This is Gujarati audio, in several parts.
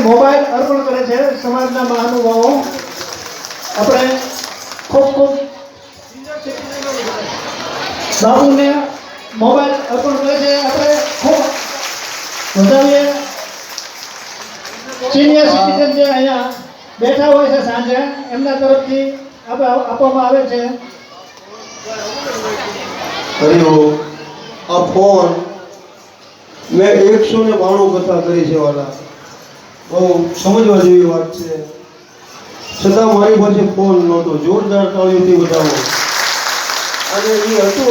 મોબાઈલ અર્પણ કરે છે સમાજના મહાનુભાવો. આપણે ખૂબ ખૂબ બાબુને મોબાઈલ અર્પણ કરે છે. આપણે ખૂબ વધાવીએ. સિનિયર સિટીઝન જે અહીંયા બેઠા હોય છે સાંજે એમના તરફથી આપવામાં આવે છે. હરિઓમ. આ ફોન મેં 192 કથા કરી છે વાલા. બહુ સમજવા જેવી વાત છે. છતાં મારી પાસે ફોન નહોતો. જોરદાર તાળીઓથી બતાવો. અને એ હતો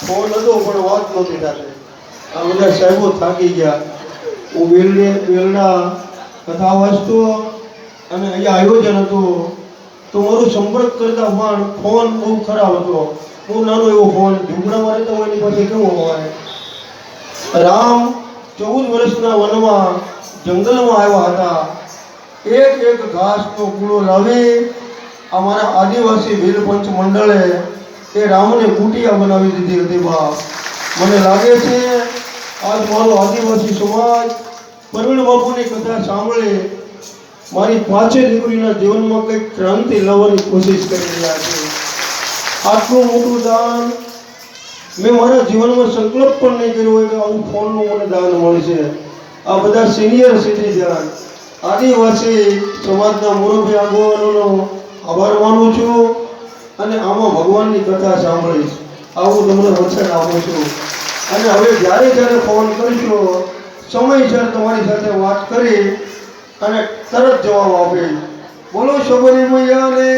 ફોન હતો પણ વાત નહોતી થતી. આ બધા સાહેબો થાકી ગયા. હું વેલના કથા વાંચતો અને અહીંયા આયોજન હતું તો મારો સંપર્ક કરતા પણ ફોન બહુ ખરાબ હતો. બહુ નાનો એવો ફોન ઝૂંપડામાં રહેતા હોય એની પાસે કેવો હોય. રામ 14 વર્ષના વનમાં જંગલમાં આવ્યા હતા. એક ઘાસનો પૂળો લાવી અમારા આદિવાસી વીરપંચ મંડળે એ રામને કુટિયા બનાવી દીધી હતી. બાપ, મને લાગે છે આજ મારો આદિવાસી સમાજ પ્રવીણ બાપુની કથા સાંભળે મારી 5 દીકરીના જીવનમાં કંઈક ક્રાંતિ લાવવાની કોશિશ કરી રહ્યા છે. આટલું મોટું દાન મેં મારા જીવનમાં સંકલ્પ પણ નહીં કર્યો હોય કે આવું ફોનનું મને દાન મળશે. આ બધા સિનિયર સિટીઝન આદિવાસી સમાજના મુરબ્બી આગેવાનોનો આભાર માનું છું અને આમાં ભગવાનની કથા સાંભળીશ. આવું તમને વચન આપું છું. અને હવે જ્યારે ફોન કરશો સમયસર તમારી સાથે વાત કરી અને તરત જવાબ આપીશ. બોલો શબરી મૈયાને.